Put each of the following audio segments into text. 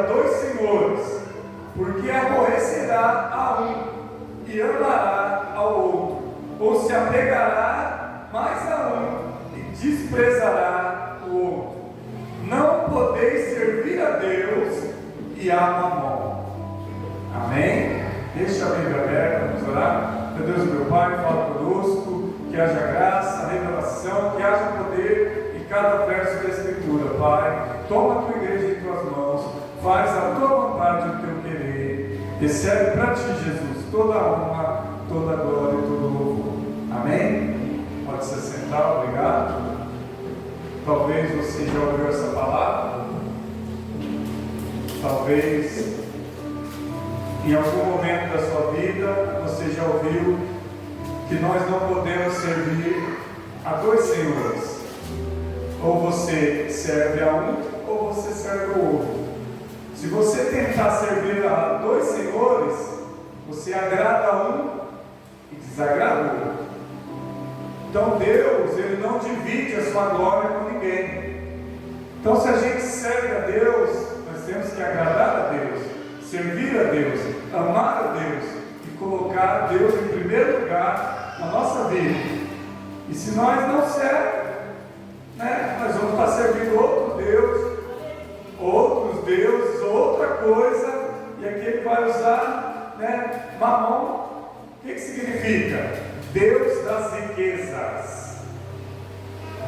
dois senhores, porque aborrecerá a um e amará ao outro, ou se apegará mais a um e desprezará o outro. Não podeis servir a Deus e a Mamon. Amém? Deixa a Bíblia aberta, vamos orar. Meu Deus, meu Pai, fala conosco, que haja graça, revelação, que haja poder em cada verso da Escritura, Pai. Toma a tua igreja em tuas mãos, faz a tua vontade e o teu querer. Recebe para ti, Jesus, toda a honra, toda a glória e todo o louvor. Amém? Pode se sentar, obrigado. Talvez você já ouviu essa palavra, talvez em algum momento da sua vida você já ouviu que nós não podemos servir a dois senhores. Ou você serve a um, ou você serve ao outro. Se você tentar servir a dois senhores, você agrada a um e desagrada o outro. Então Deus, Ele não divide a sua glória com ninguém. Então se a gente serve a Deus, nós temos que agradar a Deus, servir a Deus, amar a Deus e colocar Deus em primeiro lugar na nossa vida. E se nós não servirmos, nós vamos estar servindo outros deuses, outra coisa, e aqui ele vai usar Mamon. O que significa? Deus das riquezas.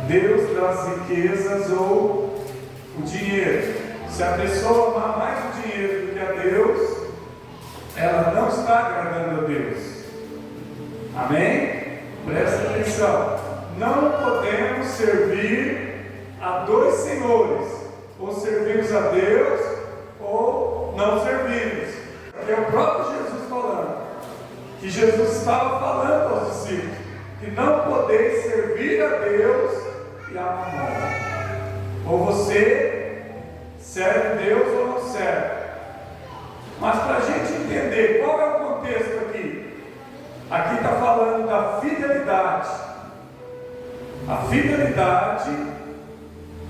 Deus das riquezas ou o dinheiro. Se a pessoa amar mais o dinheiro do que a Deus, ela não está agradando a Deus. Amém? Presta atenção. Não podemos servir a dois senhores. Ou servimos a Deus, ou não servimos. É o próprio Jesus falando. Que Jesus estava falando aos discípulos que não podeis servir a Deus e a Mamon. Ou você serve Deus ou não serve. Mas para a gente entender qual é o contexto aqui, aqui está falando da fidelidade. A fidelidade,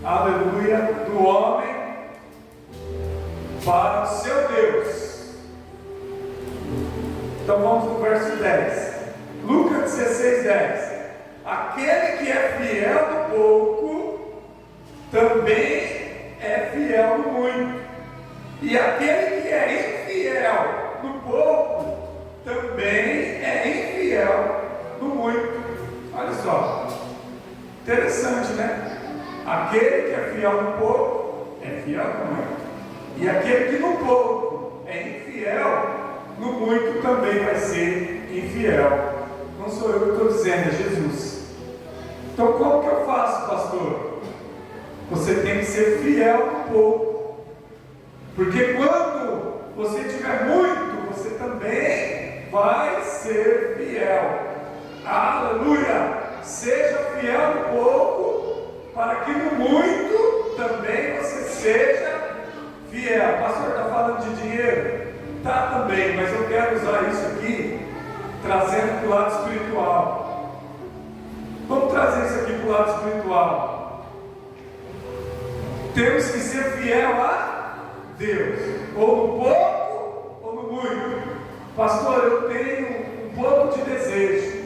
aleluia, do homem para o seu Deus. Então vamos no verso 10. Lucas 16, 10. Aquele que é fiel no pouco, também é fiel no muito. E aquele que é infiel no pouco, também é infiel no muito. Olha só. Interessante, né? Aquele que é fiel no pouco, é fiel no muito. E aquele que no pouco é infiel, no muito também vai ser infiel. Não sou eu que estou dizendo, é Jesus. Então como que eu faço, pastor? Você tem que ser fiel no pouco. Porque quando você tiver muito, você também vai ser fiel. Aleluia! Seja fiel no pouco, para que no muito também você seja fiel. Pastor, está falando de dinheiro? Tá também, mas eu quero usar isso aqui, trazendo para o lado espiritual. Vamos trazer isso aqui para o lado espiritual. Temos que ser fiel a Deus, ou no pouco, ou no muito. Pastor, eu tenho um pouco de desejo.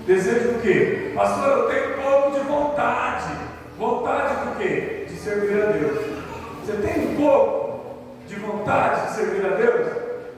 Desejo do quê? Pastor, eu tenho um pouco de vontade. Vontade do quê? De servir a Deus. Você tem um pouco de vontade de servir a Deus?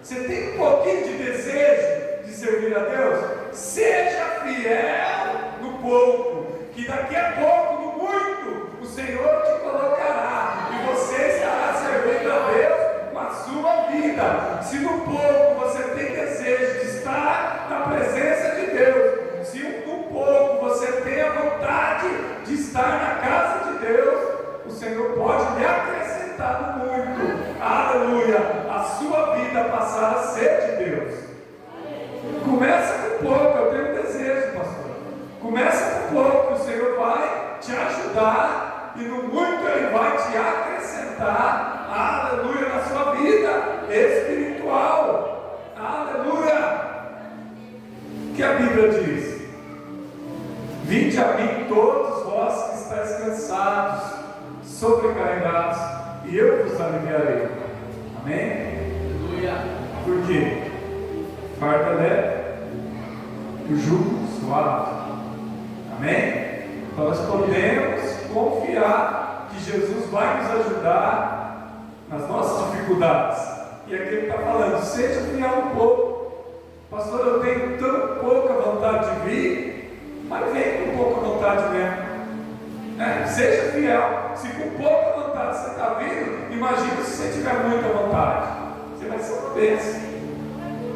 Você tem um pouquinho de desejo de servir a Deus? Seja fiel no pouco, que daqui a pouco, no muito, o Senhor te colocará e você estará servindo a Deus com a sua vida. Se no pouco você tem desejo de estar na presença de Deus, se no pouco você tem a vontade de estar na casa de Deus, o Senhor pode lhe acrescentar no muito. Aleluia! A sua vida passar a ser de Deus. Começa com pouco, eu tenho desejo, pastor. Começa com pouco, o Senhor vai te ajudar e no muito Ele vai te acrescentar, aleluia, na sua vida espiritual. Aleluia! O que a Bíblia diz? Vinde a mim todos vós que estáis cansados, sobrecarregados, e eu vos aliviarei. Amém? Aleluia. Por quê? Farda leve e o jugo suave. Amém? Então nós podemos confiar que Jesus vai nos ajudar nas nossas dificuldades. E aqui ele está falando, seja fiel um pouco. Pastor, eu tenho tão pouca vontade de vir, mas vem com pouca vontade mesmo. Seja fiel. Se com pouca vontade você está vindo, imagina se você tiver muita vontade. Você vai ser uma bênção.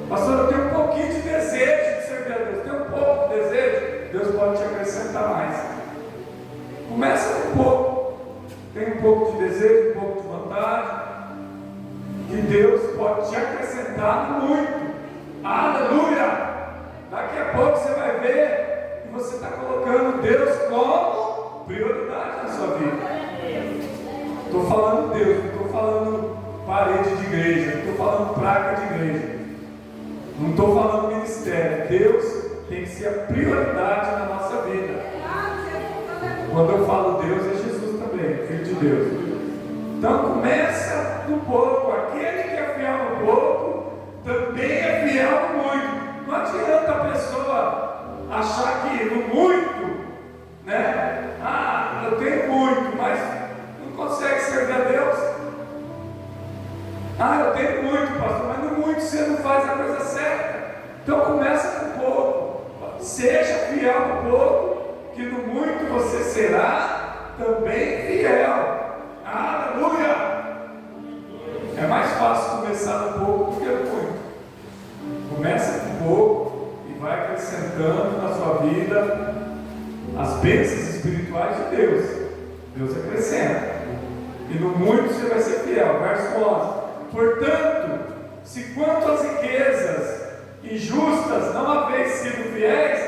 Pastor, eu tenho um pouquinho de desejo de servir a Deus. Tenho um pouco de desejo. Deus pode te acrescentar mais. Começa com pouco. Tem um pouco de desejo, um pouco de vontade. Que Deus pode te acrescentar muito. Aleluia! Daqui a pouco você vai ver que você está colocando Deus como prioridade na sua vida. Estou falando Deus, não estou falando parede de igreja, não estou falando placa de igreja, não estou falando ministério. Deus tem que ser a prioridade na nossa vida. Quando eu falo Deus, é Jesus também, Filho de Deus. Então começa no pouco. Aquele que é fiel no pouco também é fiel no muito. Não adianta a pessoa achar que no muito, né? Eu tenho muito, mas não consegue servir a Deus. Eu tenho muito, pastor, mas no muito você não faz a coisa certa. Então começa com pouco. Seja fiel no pouco, que no muito você será também fiel. Aleluia! É mais fácil começar no pouco do que no muito. Começa com pouco e vai acrescentando na sua vida as bênçãos espirituais de Deus. Deus acrescenta. E no muito você vai ser fiel. Verso 11. Portanto, se quanto às riquezas injustas não haveis sido fiéis,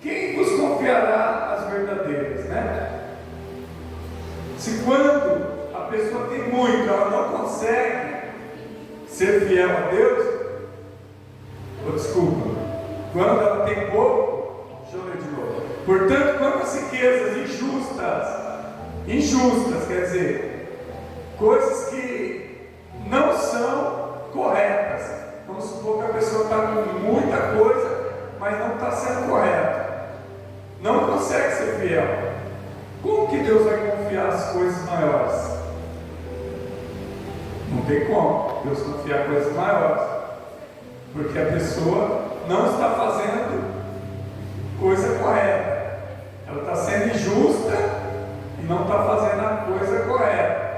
quem vos confiará as verdadeiras, né? Se quando a pessoa tem muito, ela não consegue ser fiel a Deus, desculpa, quando ela tem pouco, deixa eu ler de novo. Portanto, quando as riquezas injustas, quer dizer, coisas que não são corretas. Vamos supor que a pessoa está com muita coisa, mas não está sendo correta, não consegue ser fiel. Como que Deus vai confiar as coisas maiores? Não tem como Deus confiar coisas maiores, porque a pessoa não está fazendo coisa correta, ela está sendo injusta e não está fazendo a coisa correta.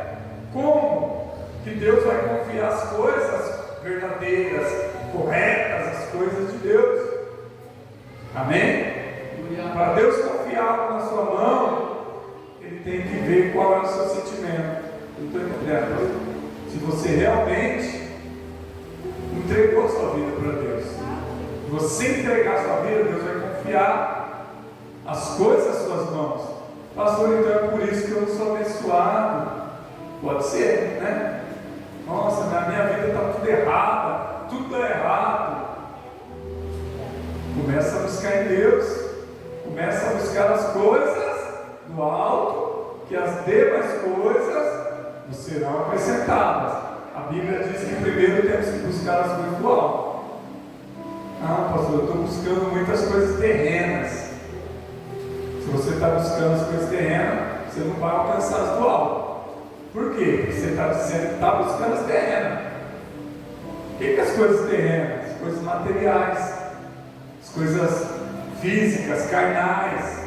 Como que Deus vai confiar as coisas verdadeiras, corretas, as coisas de Deus? Amém? Para Deus confiar algo na sua mão, Ele tem que ver qual é o seu sentimento. Eu estou entendendo. Se você realmente entregou a sua vida para Deus, se você entregar a sua vida, Deus vai confiar as coisas às suas mãos. Pastor, então é por isso que eu não sou abençoado. Pode ser, né? Nossa, na minha vida está tudo errado, tudo é errado. Começa a buscar em Deus, começa a buscar as coisas do alto, que as demais coisas nos serão acrescentadas. A Bíblia diz que primeiro temos que buscar as coisas do alto. Pastor, eu estou buscando muitas coisas terrenas. Se você está buscando as coisas terrenas, você não vai alcançar as do alto. Por quê? Você está dizendo que está buscando as terrenas. O que as coisas terrenas? As coisas materiais, as coisas físicas, carnais.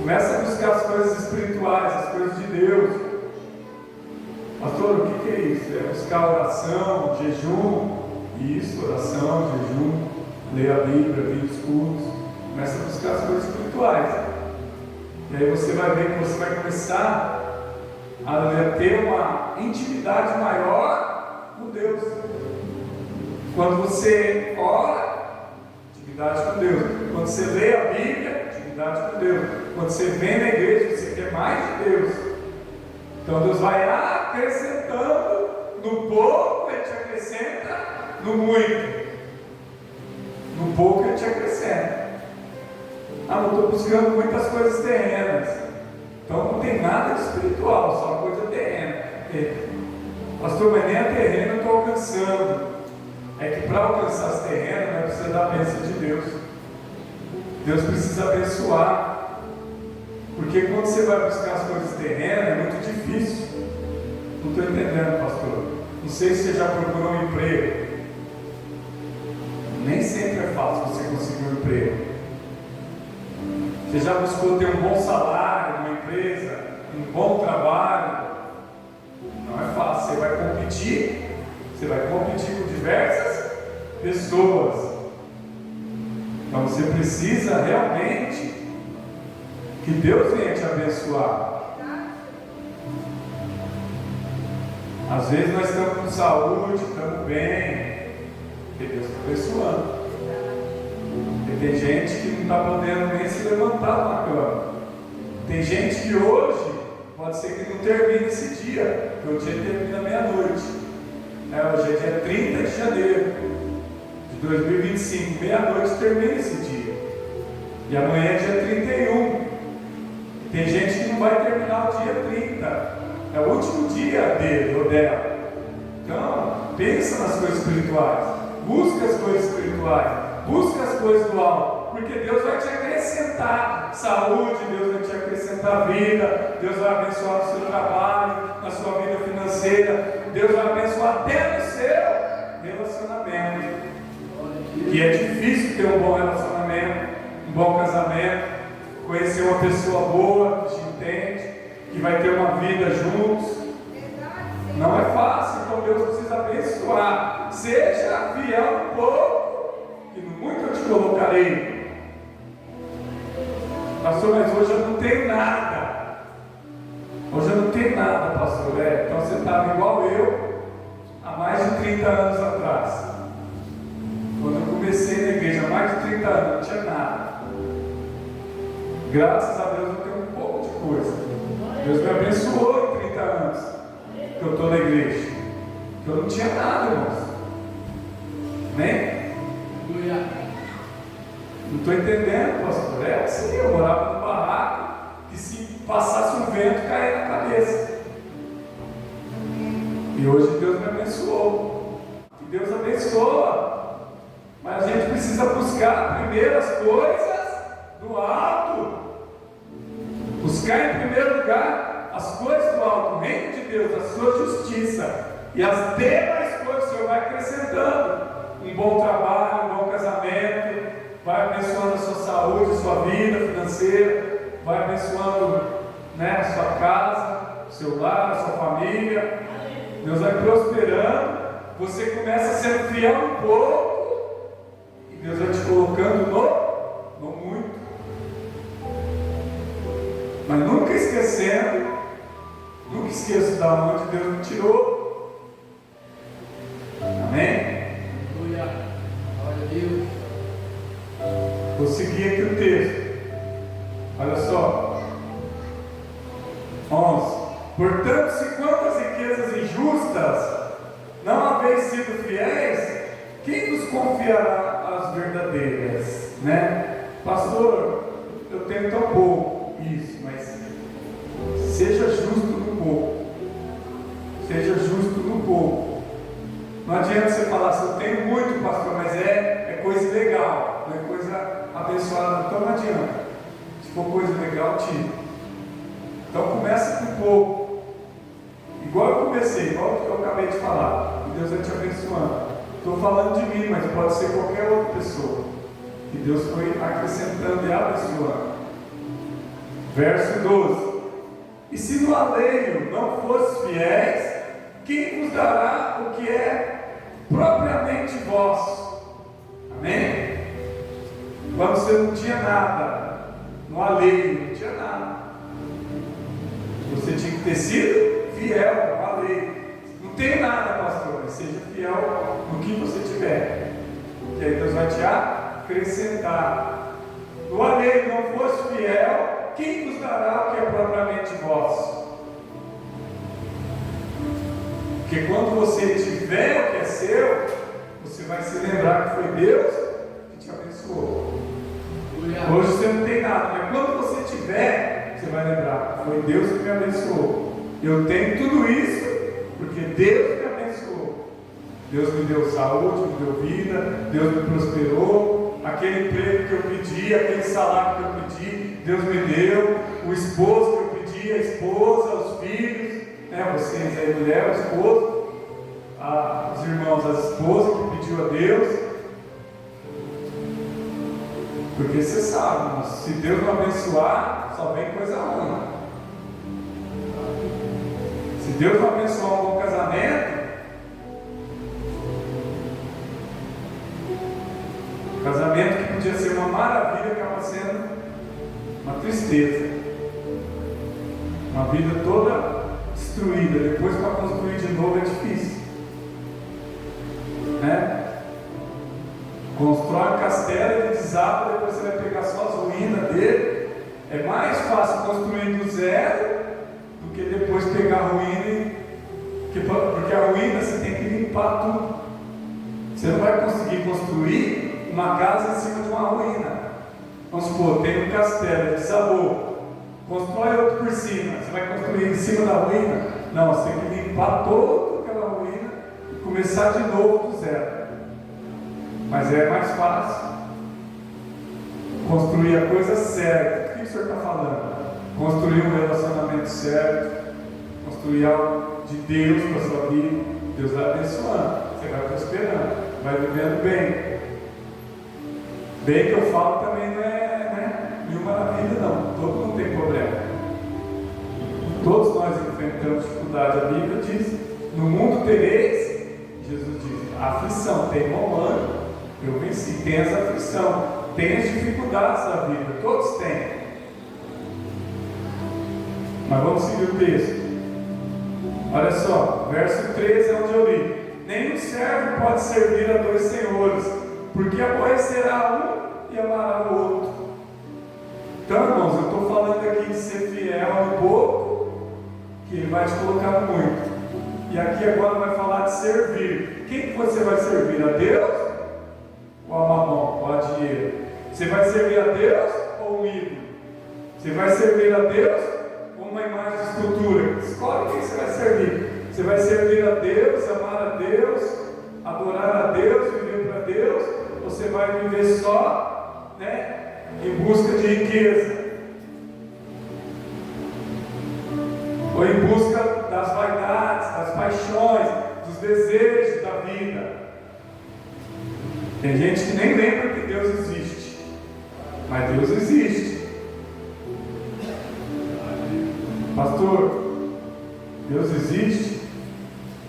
Começa a buscar as coisas espirituais, as coisas de Deus. Pastor, o que é isso? É buscar oração, jejum. Isso, oração, jejum, ler a Bíblia, vir os cultos. Começa a buscar as coisas espirituais. E aí você vai ver que você vai começar a ter uma intimidade maior com Deus. Quando você ora, intimidade com Deus. Quando você lê a Bíblia, intimidade com Deus. Quando você vem na igreja, você quer mais de Deus. Então Deus vai acrescentando no pouco, Ele te acrescenta no muito. No pouco Ele te acrescenta. Não estou buscando muitas coisas terrenas. Então não tem nada de espiritual, só coisa terrena. Pastor, mas nem a terrena eu estou alcançando. É que para alcançar as terrenas, não precisa da bênção de Deus. Deus precisa abençoar. Porque quando você vai buscar as coisas terrenas, é muito difícil. Não estou entendendo, pastor. Não sei se você já procurou um emprego. Nem sempre é fácil você conseguir um emprego. Você já buscou ter um bom salário numa empresa, um bom trabalho? Não é fácil. Você vai competir com diversas pessoas. Então você precisa realmente que Deus venha te abençoar. Às vezes nós estamos com saúde, estamos bem, porque Deus está abençoando. E tem gente que não está podendo nem se levantar na cama. Tem gente que hoje pode ser que não termine esse dia, porque o dia termina meia-noite. Hoje é dia 30 de janeiro de 2025, meia-noite termina esse dia. E amanhã é dia 31. Tem gente que não vai terminar o dia 30. É o último dia dele ou dela. Então, pensa nas coisas espirituais. Busca as coisas espirituais. Busca as coisas do alto. Porque Deus vai te acrescentar saúde, Deus vai te acrescentar vida, Deus vai abençoar o seu trabalho, na sua vida financeira, Deus vai abençoar até no seu relacionamento. Que é difícil ter um bom relacionamento, um bom casamento, conhecer uma pessoa boa, que te entende, que vai ter uma vida juntos. Não é fácil, então Deus precisa abençoar. Seja fiel no pouco, e no muito eu te colocarei. Pastor, mas hoje eu não tenho nada. Hoje eu não tenho nada, pastor. Então você estava igual eu, há mais de 30 anos atrás. Quando eu comecei na igreja, há mais de 30 anos, não tinha nada. Graças a Deus eu tenho um pouco de coisa. Deus me abençoou em 30 anos que eu estou na igreja. Eu não tinha nada, irmãos. Amém? Não estou entendendo, pastor. É assim, eu morava num barraco que se passasse um vento caía na cabeça. E hoje Deus me abençoou. E Deus abençoa. Mas a gente precisa buscar primeiro as coisas do alto. Buscar em primeiro lugar as coisas do alto, o reino de Deus, a sua justiça. E as demais coisas o Senhor vai acrescentando. Um bom trabalho, um bom casamento, vai abençoando a sua saúde, a sua vida financeira, vai abençoando, a sua casa, o seu lar, a sua família. Deus vai prosperando. Você começa sendo fiel um pouco e Deus vai te colocando no muito. Mas nunca esquecendo, nunca esqueça da onde Deus me tirou. Amém? Glória a Deus. Vou seguir aqui o texto. Olha só. 11. Portanto, se quanto às riquezas injustas não haveis sido fiéis, quem vos confiará as verdadeiras? Pastor, eu tenho tão pouco. Isso, mas seja justo no pouco. Seja justo no pouco. Não adianta você falar assim, eu tenho muito, pastor, mas é coisa legal, não é coisa abençoada. Então não adianta. Se for coisa legal, tira. Então começa com pouco. Igual eu comecei, igual eu acabei de falar. E Deus vai te abençoando. Estou falando de mim, mas pode ser qualquer outra pessoa. E Deus foi acrescentando e abençoando. Verso 12. E se no alheio não fosses fiéis, quem vos dará o que é propriamente vosso? Amém? Quando você não tinha nada, no alheio não tinha nada, você tinha que ter sido fiel no alheio. Não tem nada, pastor, mas seja fiel no que você tiver, que aí Deus vai te acrescentar. No alheio não fosse fiel, quem vos dará o que é propriamente vosso? Porque quando você tiver o que é seu, você vai se lembrar que foi Deus que te abençoou. Hoje você não tem nada, mas quando você tiver, você vai lembrar, foi Deus que me abençoou. Eu tenho tudo isso porque Deus me abençoou. Deus me deu saúde, me deu vida, Deus me prosperou. Aquele emprego que eu pedi, aquele salário que eu pedi, Deus me deu. O esposo que eu pedi, a esposa, os filhos, né? Vocês aí, mulher, o esposo, os irmãos, as esposas que pediu a Deus. Porque você sabe, irmãos, se Deus não abençoar, só vem coisa ruim. Se Deus não abençoar um bom casamento, casamento que podia ser uma maravilha acaba sendo uma tristeza. Uma vida toda destruída. Depois para construir de novo é difícil, né? Constrói um castelo, ele desaba, depois você vai pegar só as ruínas dele. É mais fácil construir do zero do que depois pegar a ruína, porque a ruína você tem que limpar tudo. Você não vai conseguir construir uma casa em cima de uma ruína. Vamos supor, tem um castelo, ele desabou, constrói outro por cima, você vai construir em cima da ruína? Não, você tem que limpar toda aquela ruína e começar de novo do zero. Mas é mais fácil construir a coisa certa. O que o senhor está falando? Construir um relacionamento certo, construir algo de Deus para a sua vida. Deus vai abençoando, você vai prosperando, vai vivendo bem. Bem que eu falo também não é mil maravilha, não. Todo mundo tem problema. Todos nós enfrentamos dificuldade. A Bíblia diz: no mundo tereis, Jesus diz, aflição, tem bom ânimo. Eu venci, tem as aflições, tem as dificuldades da vida, todos têm. Mas vamos seguir o texto. Olha só, verso 13 é onde eu li. Nenhum servo pode servir a dois senhores, porque aborrecerá um e amará o outro. Então, irmãos, eu estou falando aqui de ser fiel no pouco, que Ele vai te colocar no muito. E aqui agora vai falar de servir. Quem que você vai servir? A Deus? Ou a mamão, ou a dinheiro? Você vai servir a Deus ou um ídolo? Você vai servir a Deus ou uma imagem de escultura? Escolhe quem você vai servir. Você vai servir a Deus, amar a Deus, adorar a Deus, viver para Deus? Ou você vai viver só, né, em busca de riqueza? Ou em busca das vaidades, das paixões, dos desejos da vida? Tem gente que nem lembra que Deus existe, mas Deus existe. Pastor, Deus existe?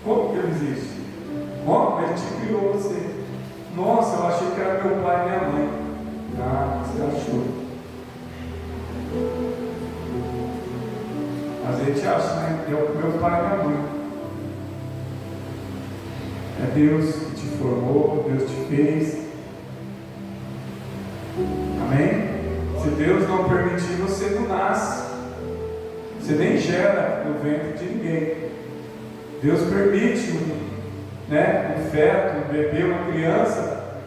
Como que Ele existe? Como? Ele te criou você. Nossa, eu achei que era meu pai e minha mãe. Ah, você achou. Mas a gente acha, né? É o meu pai e minha mãe. É Deus que te formou, Deus te fez. Amém? Se Deus não permitir, você não nasce. Você nem gera no ventre de ninguém. Deus permite um feto, um bebê, uma criança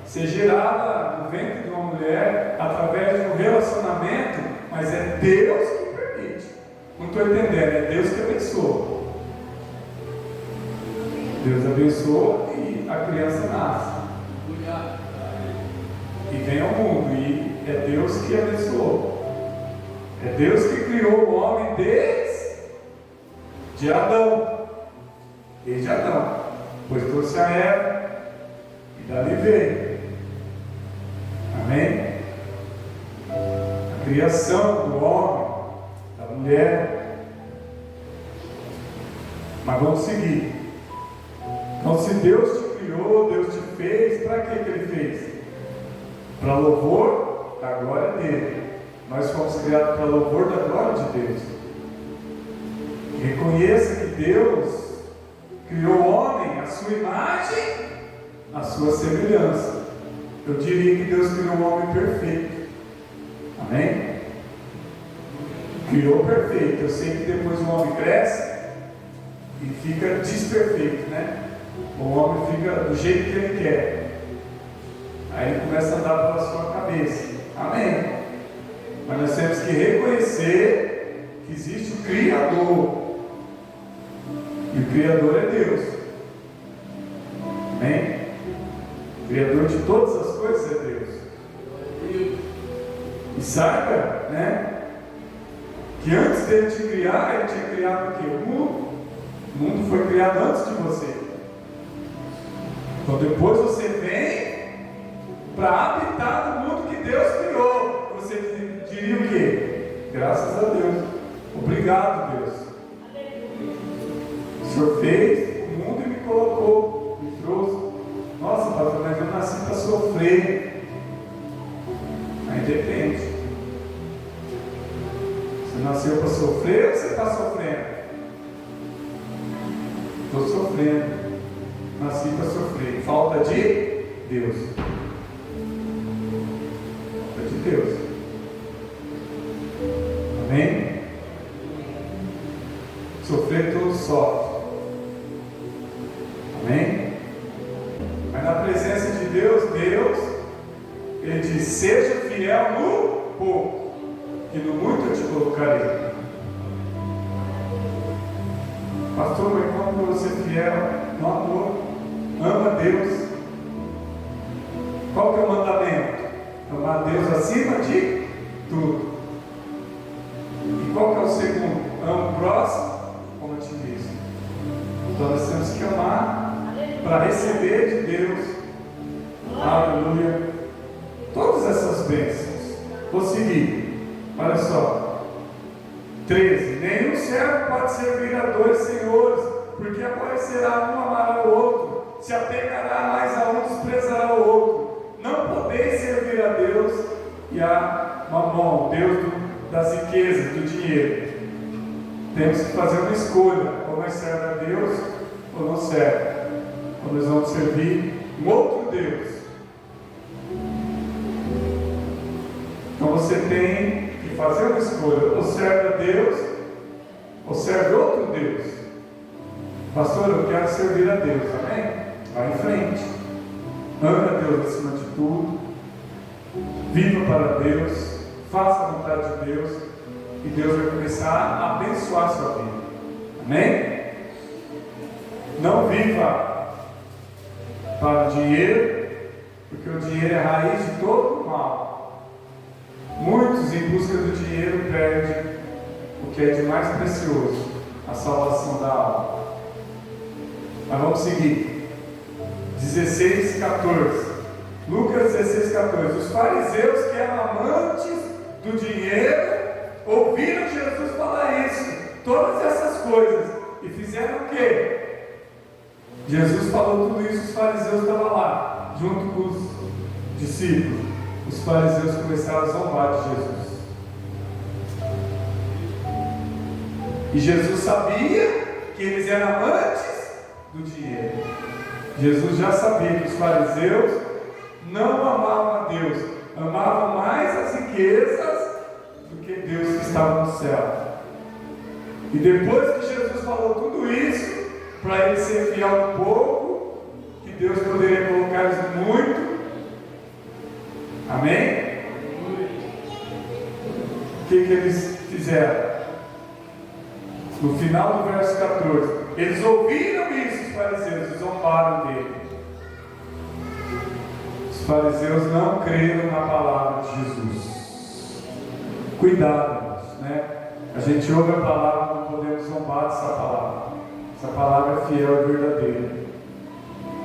ser gerada no ventre de uma mulher através de um relacionamento, mas é Deus que permite. Não estou entendendo, é Deus que abençoa. Deus abençoa e a criança nasce e vem ao mundo, e é Deus que abençoou. É Deus que criou o homem desde Adão. Pois trouxe a Eva e dali veio. Amém? A criação do homem, da mulher. Mas vamos seguir. Então, se Deus te criou, Deus te fez, para que Ele fez? Para louvor da glória dele. Nós fomos criados para louvor da glória de Deus. Reconheça que Deus criou o homem à sua imagem, à sua semelhança. Eu diria que Deus criou o homem perfeito. Amém? Criou perfeito. Eu sei que depois o homem cresce e fica desperfeito, né? O homem fica do jeito que ele quer. Aí ele começa a andar pela sua cabeça. Amém? Mas nós temos que reconhecer existe o Criador. E o Criador é Deus. Amém? O Criador de todas as coisas é Deus. E saiba, né? Que antes dele te criar, ele tinha criado o quê? O mundo. O mundo foi criado antes de você. Então depois você vem para habitar no mundo que Deus criou. Você diria o quê? Graças a Deus. Obrigado, Deus. O Senhor fez o mundo e me colocou, me trouxe. Nossa, pastor, mas eu nasci para sofrer. Aí depende. Você nasceu para sofrer ou você está sofrendo? Estou sofrendo. Nasci para sofrer. Falta de Deus. Falta de Deus. Amém? Sofrer todo sofre. Amém? Mas na presença de Deus, Ele diz: seja fiel no pouco, que no muito eu te colocarei. Pastor, mas como você é fiel no amor, ama Deus. Qual que é o mandamento? Amar Deus acima de tudo. E qual que é o segundo? Ama o próximo como a ti mesmo. Então nós temos que amar para receber de Deus. Aleluia. Todas essas bênçãos. Vou seguir. Olha só. 13. Nenhum servo pode servir a dois senhores, porque aborrecerá um, amará o outro, se apegará mais a um, desprezará o outro. Não podeis servir a Deus e a Mamon, Deus das riquezas, do dinheiro. Temos que fazer uma escolha: ou nós servemos a Deus ou não serve. Ou nós vamos servir um outro Deus. Então você tem que fazer uma escolha: ou serve a Deus ou serve outro Deus. Pastor, eu quero servir a Deus. Amém? Vai em frente. Ame a Deus acima de tudo. Viva para Deus. Faça a vontade de Deus. E Deus vai começar a abençoar a sua vida. Amém? Não viva para o dinheiro, porque o dinheiro é a raiz de todo o mal. Muitos, em busca do dinheiro, perdem o que é de mais precioso: a salvação da alma. Mas vamos seguir. 16:14. Lucas 16:14. Os fariseus, que eram amantes do dinheiro, ouviram Jesus falar isso, todas essas coisas, e fizeram o quê? Jesus falou tudo isso, os fariseus estavam lá, junto com os discípulos. Os fariseus começaram a zombar de Jesus. E Jesus sabia que eles eram amantes do dinheiro. Jesus já sabia que os fariseus não amavam a Deus, amavam mais as riquezas do que Deus que estava no céu. E depois que Jesus falou tudo isso, para ele ser fiel no pouco, que Deus poderia colocar eles no muito. Amém? O que eles fizeram? No final do verso 14, eles ouviram isso, os fariseus, e zombaram dele. Os fariseus não creram na palavra de Jesus. Cuidado, né? A gente ouve a palavra, não podemos zombar dessa palavra. Essa palavra é fiel e verdadeira.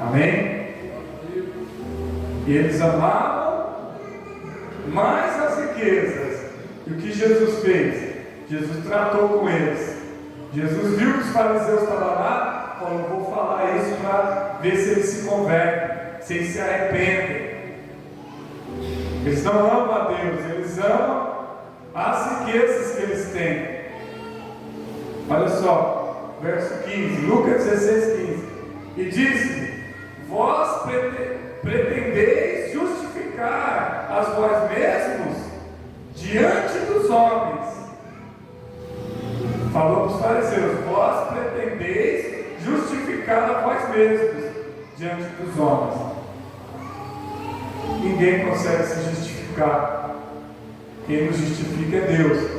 Amém? E eles amavam mais as riquezas. E o que Jesus fez? Jesus tratou com eles. Jesus viu que os fariseus estavam lá, falou: vou falar isso para ver se eles se convertem, se eles se arrependem. Eles não amam a Deus, eles amam as riquezas que eles têm. Olha só, verso 15, Lucas 16:15. E disse: vós pretendeis justificar a vós mesmos diante dos homens. Falou para os fariseus: vós pretendeis justificar a vós mesmos diante dos homens. Ninguém consegue se justificar. Quem nos justifica é Deus.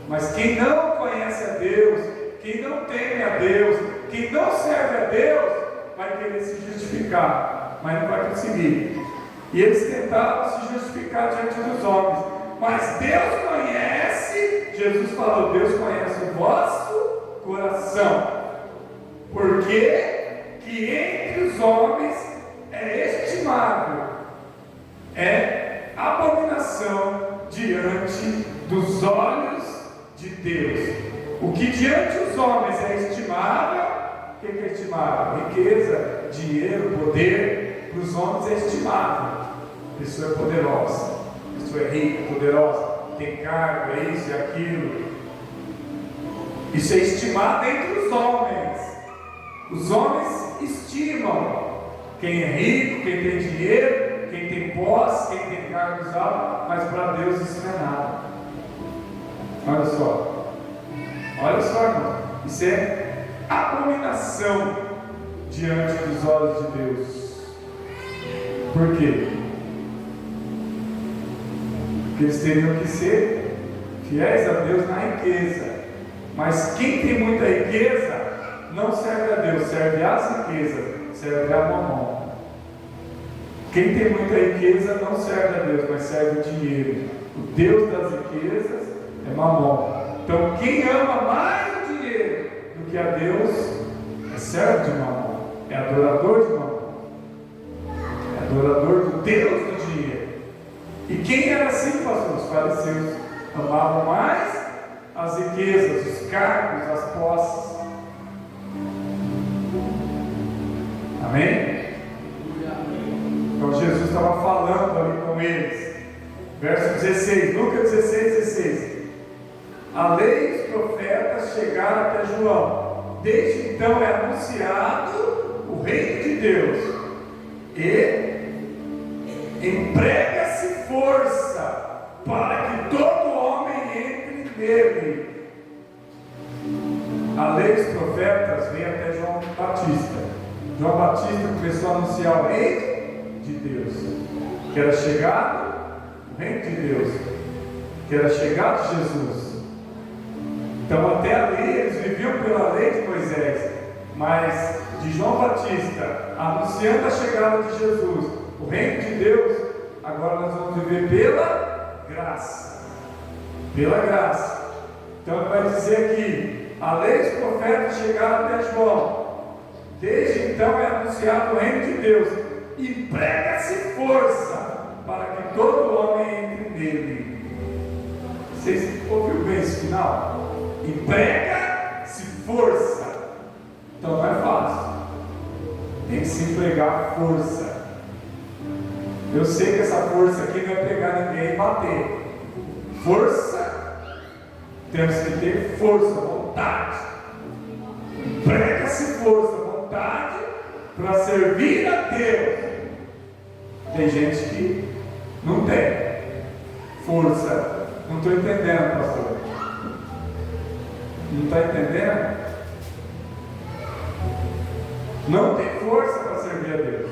Mas quem não conhece a Deus, quem não teme a Deus, quem não serve a Deus, vai querer se justificar, mas não vai conseguir. E eles tentaram se justificar diante dos homens, mas Deus conhece, Jesus falou, Deus conhece o vosso coração, porque que entre os homens é estimável, é abominação diante dos olhos de Deus. O que diante dos homens é estimável, o que é estimável? Riqueza, dinheiro, poder, para os homens é estimável. A pessoa é poderosa, a pessoa é rica, poderosa, tem cargo, é isso, é aquilo. Isso é estimado entre os homens. Os homens estimam quem é rico, quem tem dinheiro, quem tem posse, quem tem cargos altos, mas para Deus isso não é nada. Olha só, irmão, isso é abominação diante dos olhos de Deus. Por quê? Porque eles teriam que ser fiéis a Deus na riqueza, mas quem tem muita riqueza não serve a Deus, serve as riquezas, serve a mamão. Quem tem muita riqueza não serve a Deus, mas serve o dinheiro. O Deus das riquezas é mamão. Então quem ama mais o dinheiro do que a Deus é servo de mamão, é adorador de mamão, é adorador do Deus do dinheiro. E quem era assim, pastor? Os fariseus amavam mais as riquezas, os cargos, as posses. Amém? Então Jesus estava falando ali com eles. Verso 16, Lucas 16. A lei e os profetas chegaram até João. Desde então é anunciado o reino de Deus. E emprega-se força para que todo homem entre nele. A lei e os profetas vem até João Batista. João Batista começou a anunciar o reino de Deus, que era chegado o reino de Deus, que era chegado Jesus. Então até ali eles viviam pela lei de Moisés, mas de João Batista anunciando a chegada de Jesus, o reino de Deus, agora nós vamos viver pela graça. Pela graça. Então ele vai dizer aqui, a lei e os profetas chegaram até João. Desde então é anunciado o reino de Deus. Emprega-se força para que todo homem entre nele. Vocês ouviram bem esse final? Emprega-se força. Então não é fácil. Tem que se empregar força. Eu sei que essa força aqui não é pegar ninguém e bater. Força, temos que ter força, vontade. Emprega-se força, vontade para servir a Deus. Tem gente que não tem força. Não estou entendendo, pastor. Não está entendendo? Não tem força para servir a Deus.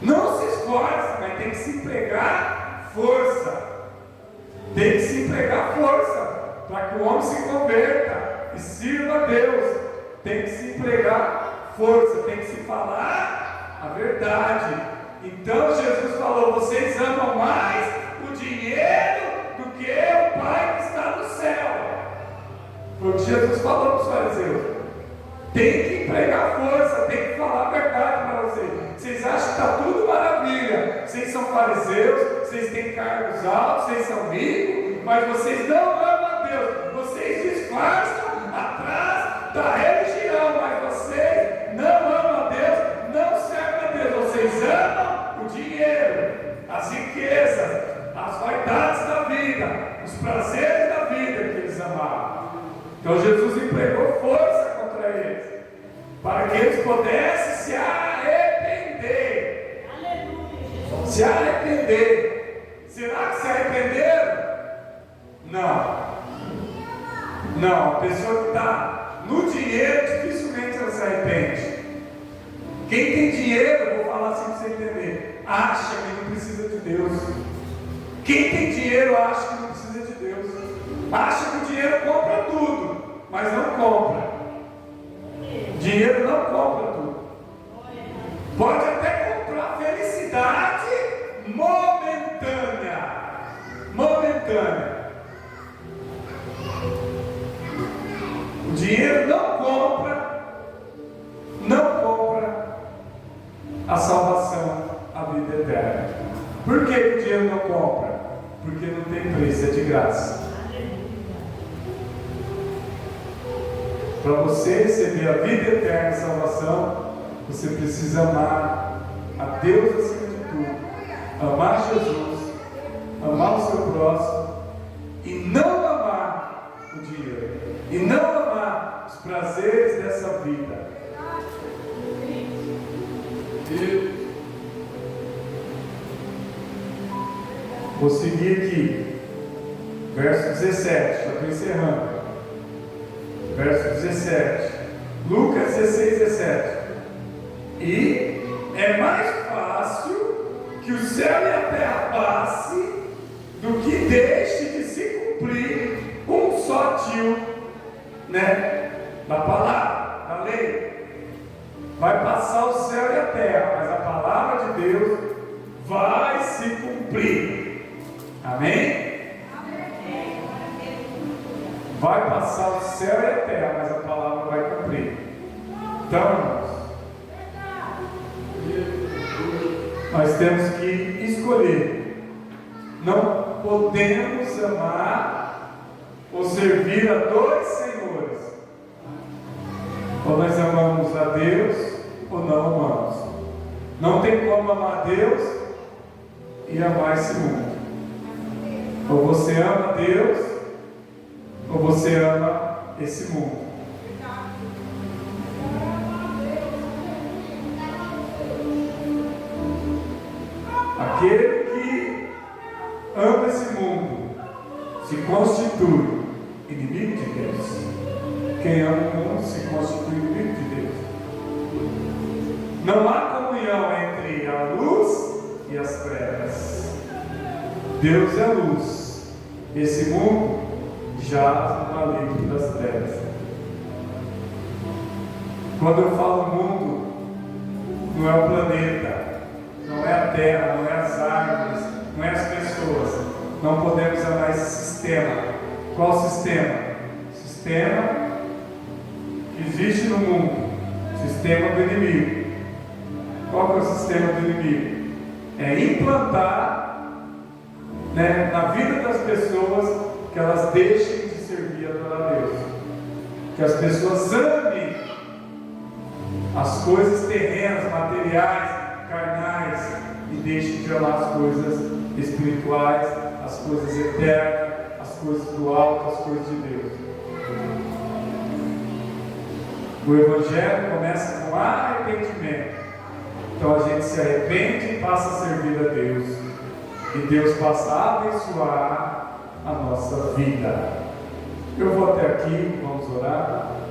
Não se esforça, mas tem que se empregar força. Tem que se empregar força para que o homem se converta e sirva a Deus. Tem que se empregar força, tem que se falar a verdade. Então Jesus falou: vocês amam mais o dinheiro do que o Pai que está no céu. Foi o que Jesus falou para os fariseus. Tem que empregar força, tem que falar a verdade para vocês. Vocês acham que está tudo maravilha. Vocês são fariseus, vocês têm cargos altos, vocês são ricos, mas vocês não amam a Deus. Vocês disfarçam atrás da religião, mas vocês não amam a Deus, não servem a Deus. Vocês amam o dinheiro, as riquezas, as vaidades da vida, os prazeres da vida que eles amavam. Então Jesus empregou força contra eles, para que eles pudessem se arrepender. Aleluia. Se arrepender. Será que se arrependeram? Não. Não, a pessoa que está no dinheiro, dificilmente ela se arrepende. Quem tem dinheiro, eu vou falar assim para você entender, acha que não precisa de Deus. Quem tem dinheiro acha que não precisa de Deus. Acha que o dinheiro compra tudo, mas não compra. Dinheiro não compra tudo. Pode até comprar felicidade momentânea. O dinheiro não compra a salvação, a vida eterna. Por que o dinheiro não compra? Porque não tem preço, é de graça. Para você receber a vida eterna e a salvação, você precisa amar a Deus acima de tudo, amar Jesus, amar o seu próximo e não amar o dinheiro, e não amar os prazeres dessa vida. Vou seguir aqui, verso 17, já estou encerrando. Verso 17, Lucas 16, 17. E é mais fácil que o céu e a terra passe do que deixe de se cumprir um só tio, da palavra, da lei. Vai passar o céu e a terra, mas a palavra de Deus vai se cumprir. Amém? Vai passar o céu e a terra, mas a palavra vai cumprir. Então, irmãos, nós temos que escolher. Não podemos amar ou servir a dois senhores. Ou nós amamos a Deus ou não amamos. Não tem como amar a Deus e amar esse mundo. Ou você ama Deus, ou você ama esse mundo. Aquele que ama esse mundo se constitui inimigo de Deus. Quem ama o mundo se constitui inimigo de Deus. Não há comunhão entre a luz e as trevas. Deus é luz. Esse mundo jaz no maligno das trevas. Quando eu falo mundo, não é o planeta, não é a terra, não é as árvores, não é as pessoas. Não podemos amar esse sistema. Qual sistema? Sistema que existe no mundo. Sistema do inimigo. Qual que é o sistema do inimigo? É implantar na vida das pessoas que elas deixem de servir e adorar a Deus. Que as pessoas amem as coisas terrenas, materiais, carnais, e deixem de amar as coisas espirituais, as coisas eternas, as coisas do alto, as coisas de Deus. O Evangelho começa com arrependimento. Então a gente se arrepende e passa a servir a Deus. E Deus passa a abençoar a nossa vida. Eu vou até aqui, vamos orar.